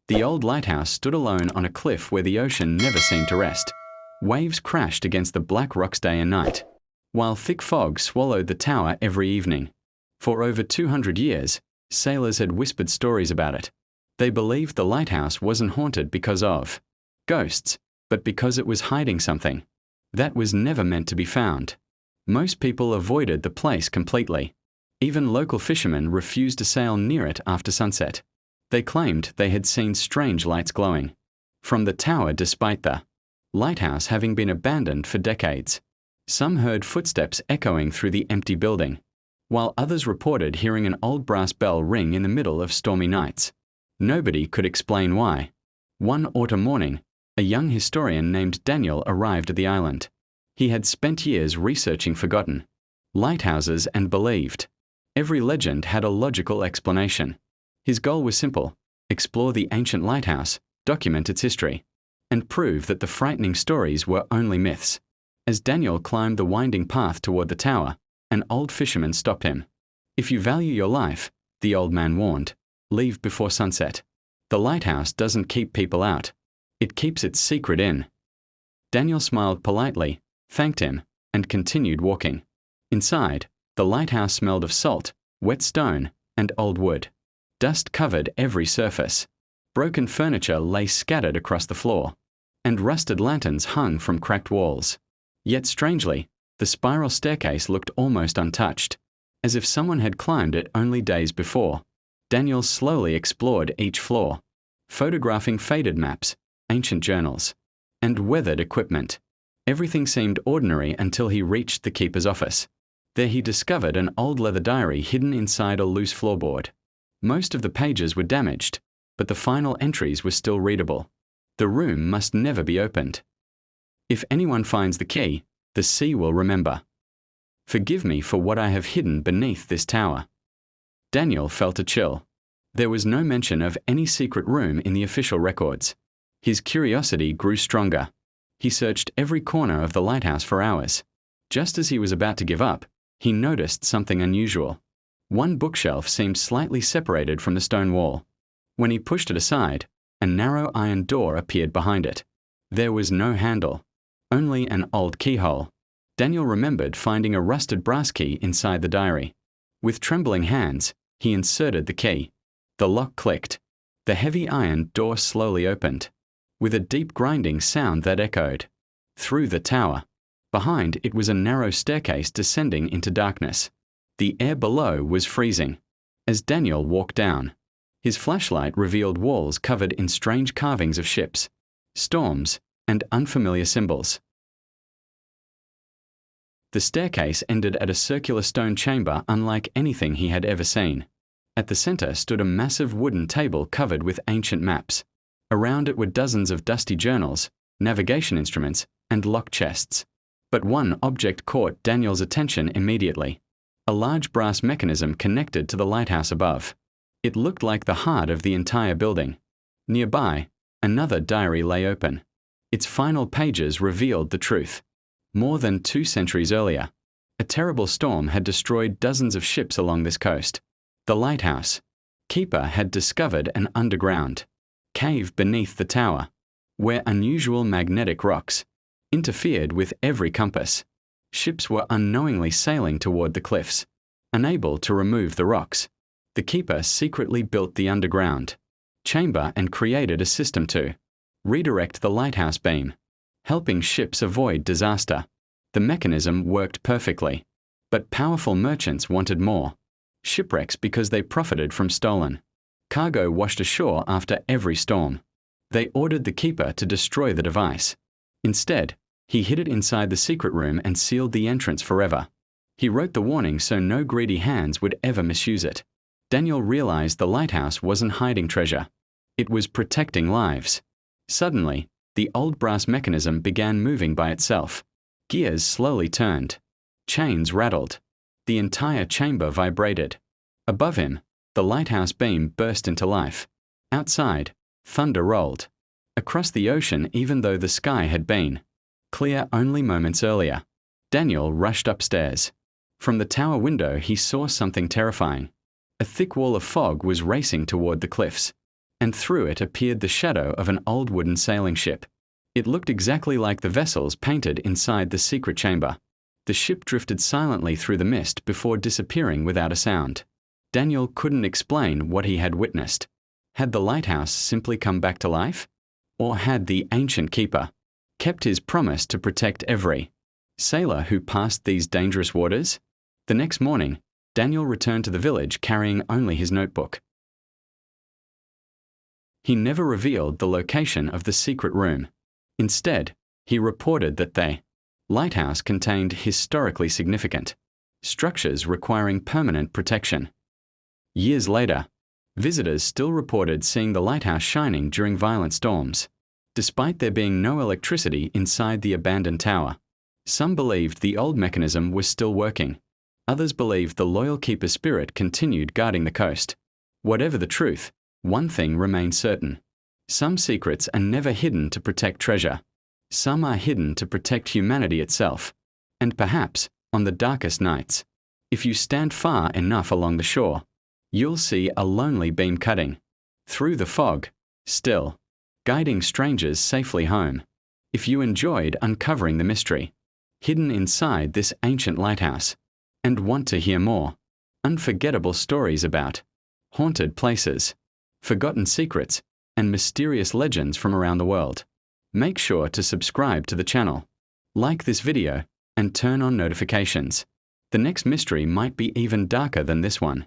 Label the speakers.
Speaker 1: The old lighthouse stood alone on a cliff where the ocean never seemed to rest. Waves crashed against the black rocks day and night, while thick fog swallowed the tower every evening. For over 200 years, sailors had whispered stories about it. They believed the lighthouse wasn't haunted because of ghosts, but because it was hiding something that was never meant to be found. Most people avoided the place completely. Even local fishermen refused to sail near it after sunset. They claimed they had seen strange lights glowing from the tower despite the lighthouse having been abandoned for decades. Some heard footsteps echoing through the empty building, while others reported hearing an old brass bell ring in the middle of stormy nights. Nobody could explain why. One autumn morning, a young historian named Daniel arrived at the island. He had spent years researching forgotten lighthouses and believed every legend had a logical explanation. His goal was simple: explore the ancient lighthouse, document its history, and prove that the frightening stories were only myths. As Daniel climbed the winding path toward the tower, an old fisherman stopped him. "If you value your life," the old man warned, "leave before sunset. The lighthouse doesn't keep people out. It keeps its secret in." Daniel smiled politely, thanked him, and continued walking. Inside, the lighthouse smelled of salt, wet stone, and old wood. Dust covered every surface. Broken furniture lay scattered across the floor, and rusted lanterns hung from cracked walls. Yet strangely, the spiral staircase looked almost untouched, as if someone had climbed it only days before. Daniel slowly explored each floor, photographing faded maps, ancient journals, and weathered equipment. Everything seemed ordinary until he reached the keeper's office. There he discovered an old leather diary hidden inside a loose floorboard. Most of the pages were damaged, but the final entries were still readable. The room must never be opened. "If anyone finds the key, the sea will remember. Forgive me for what I have hidden beneath this tower." Daniel felt a chill. There was no mention of any secret room in the official records. His curiosity grew stronger. He searched every corner of the lighthouse for hours. Just as he was about to give up, he noticed something unusual. One bookshelf seemed slightly separated from the stone wall. When he pushed it aside, a narrow iron door appeared behind it. There was no handle, only an old keyhole. Daniel remembered finding a rusted brass key inside the diary. With trembling hands, he inserted the key. The lock clicked. The heavy iron door slowly opened, with a deep grinding sound that echoed through the tower. Behind it was a narrow staircase descending into darkness. The air below was freezing. As Daniel walked down, his flashlight revealed walls covered in strange carvings of ships, storms, and unfamiliar symbols. The staircase ended at a circular stone chamber unlike anything he had ever seen. At the center stood a massive wooden table covered with ancient maps. Around it were dozens of dusty journals, navigation instruments, and locked chests. But one object caught Daniel's attention immediately: a large brass mechanism connected to the lighthouse above. It looked like the heart of the entire building. Nearby, another diary lay open. Its final pages revealed the truth. More than 2 centuries earlier, a terrible storm had destroyed dozens of ships along this coast. The lighthouse keeper had discovered an underground cave beneath the tower, where unusual magnetic rocks interfered with every compass. Ships were unknowingly sailing toward the cliffs, unable to remove the rocks. The keeper secretly built the underground chamber and created a system to redirect the lighthouse beam, helping ships avoid disaster. The mechanism worked perfectly, but powerful merchants wanted more. Shipwrecks because they profited from stolen cargo washed ashore after every storm. They ordered the keeper to destroy the device. Instead, he hid it inside the secret room and sealed the entrance forever. He wrote the warning so no greedy hands would ever misuse it. Daniel realized the lighthouse wasn't hiding treasure. It was protecting lives. Suddenly, the old brass mechanism began moving by itself. Gears slowly turned. Chains rattled. The entire chamber vibrated. Above him, the lighthouse beam burst into life. Outside, thunder rolled. Across the ocean, even though the sky had been clear only moments earlier, Daniel rushed upstairs. From the tower window, he saw something terrifying. A thick wall of fog was racing toward the cliffs. and through it appeared the shadow of an old wooden sailing ship. It looked exactly like the vessels painted inside the secret chamber. The ship drifted silently through the mist before disappearing without a sound. Daniel couldn't explain what he had witnessed. Had the lighthouse simply come back to life? Or had the ancient keeper kept his promise to protect every sailor who passed these dangerous waters? The next morning, Daniel returned to the village carrying only his notebook. He never revealed the location of the secret room. Instead, he reported that the lighthouse contained historically significant structures requiring permanent protection. Years later, visitors still reported seeing the lighthouse shining during violent storms, despite there being no electricity inside the abandoned tower. Some believed the old mechanism was still working. Others believed the loyal keeper's spirit continued guarding the coast. Whatever the truth, one thing remained certain. Some secrets are never hidden to protect treasure. Some are hidden to protect humanity itself. And perhaps, on the darkest nights, if you stand far enough along the shore, you'll see a lonely beam cutting through the fog, still, guiding strangers safely home. If you enjoyed uncovering the mystery hidden inside this ancient lighthouse and want to hear more unforgettable stories about haunted places, forgotten secrets, and mysterious legends from around the world, make sure to subscribe to the channel, like this video, and turn on notifications. The next mystery might be even darker than this one.